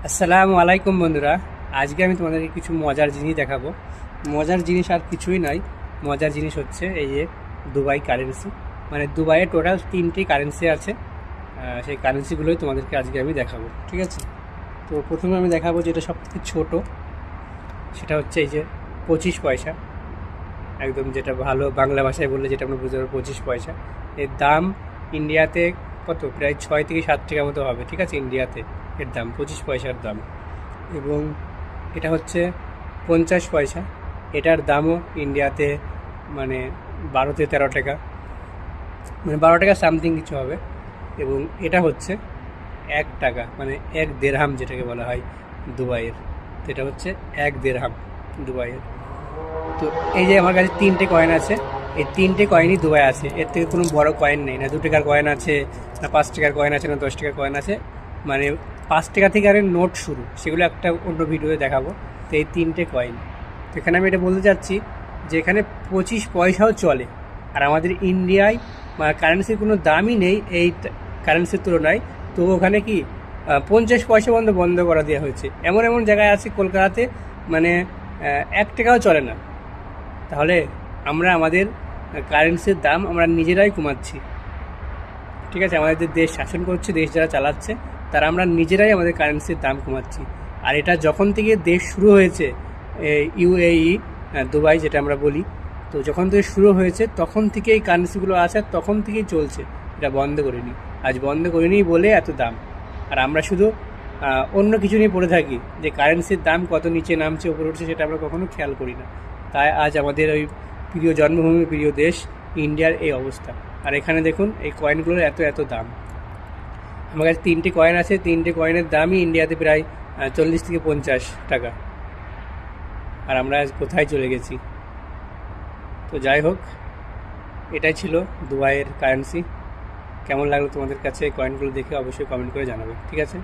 আসসালামু আলাইকুম বন্ধুরা। আজকে আমি তোমাদেরকে কিছু মজার জিনিস দেখাবো। মজার জিনিস আর কিছুই নয়, মজার জিনিস হচ্ছে এই যে দুবাই কারেন্সি। মানে দুবাইয়ে টোটাল 3টি কারেন্সি আছে। সেই কারেন্সিগুলোই তোমাদেরকে আজকে আমি দেখাবো, ঠিক আছে? তো প্রথমে আমি দেখাবো যেটা সবথেকে ছোটো, সেটা হচ্ছে এই যে 25 পয়সা। একদম যেটা ভালো বাংলা ভাষায় বললে যেটা আমরা বুঝতে পারবো, 25 পয়সা। এর দাম ইন্ডিয়াতে কত, প্রায় 6 থেকে 7 টাকা মতো হবে, ঠিক আছে? ইন্ডিয়াতে এর দাম 25 পয়সার দাম। এবং এটা হচ্ছে 50 পয়সা। এটার দামও ইন্ডিয়াতে মানে 12 থেকে 13 টাকা, মানে 12 টাকা সামথিং কিছু হবে। এবং এটা হচ্ছে 1 টাকা, মানে 1 দেড়হাম যেটাকে বলা হয় দুবাইয়ের। তো এটা হচ্ছে 1 দেড়হাম দুবাইয়ের। তো এই যে আমার কাছে 3টে কয়েন আছে, এই 3টে কয়েনই দুবাই আছে। এর থেকে কোনো বড় কয়েন নেই, না 2 টাকার কয়েন আছে, না 5 টাকার কয়েন আছে, না 10 টাকার কয়েন আছে। মানে 5 টাকা থেকে আরে নোট শুরু, সেগুলো একটা অন্য ভিডিওতে দেখাবো। তো এই 3টে কয়েন, তো এখানে আমি এটা বলতে চাচ্ছি যে এখানে 25 পয়সাও চলে। আর আমাদের ইন্ডিয়ায় কারেন্সির কোনো দামই নেই এই কারেন্সির তুলনায়। তো ওখানে কি 50 পয়সা বন্ধ করা দেওয়া হয়েছে। এমন এমন জায়গায় আছে কলকাতাতে, মানে 1 টাকাও চলে না। তাহলে আমরা আমাদের কারেন্সির দাম আমরা নিজেরাই কমাচ্ছি, ঠিক আছে? আমাদের যে দেশ শাসন করছে, দেশ যারা চালাচ্ছে, তারা আমরা নিজেরাই আমাদের কারেন্সির দাম কমাচ্ছি। আর এটা যখন থেকে দেশ শুরু হয়েছে, ইউএই, দুবাই যেটা আমরা বলি, তো যখন থেকে শুরু হয়েছে তখন থেকে এই কারেন্সিগুলো আছে, তখন থেকেই চলছে। এটা বন্ধ করিনি, আজ বন্ধ করিনি বলে এত দাম। আর আমরা শুধু অন্য কিছু নিয়ে পড়ে থাকি, যে কারেন্সির দাম কত নিচে নামছে উপরে উঠছে, সেটা আমরা কখনো খেয়াল করি না। তাই আজ আমাদের ওই প্রিয় জন্মভূমি, প্রিয় দেশ ইন্ডিয়ার এই অবস্থা। আর এখানে দেখুন এই কয়েনগুলোর এত এত দাম। আমার কাছে 3টে কয়েন আছে, 3টে কয়েনের দামই ইন্ডিয়াতে প্রায় 40 থেকে 50 টাকা। আর আমরা আজ কোথায় চলে গেছি? তো যাই হোক, এটাই ছিল দুবাইয়ের কারেন্সি। কেমন লাগলো তোমাদের কাছে? কয়েনগুলো দেখে অবশ্যই কমেন্ট করে জানাবে, ঠিক আছে?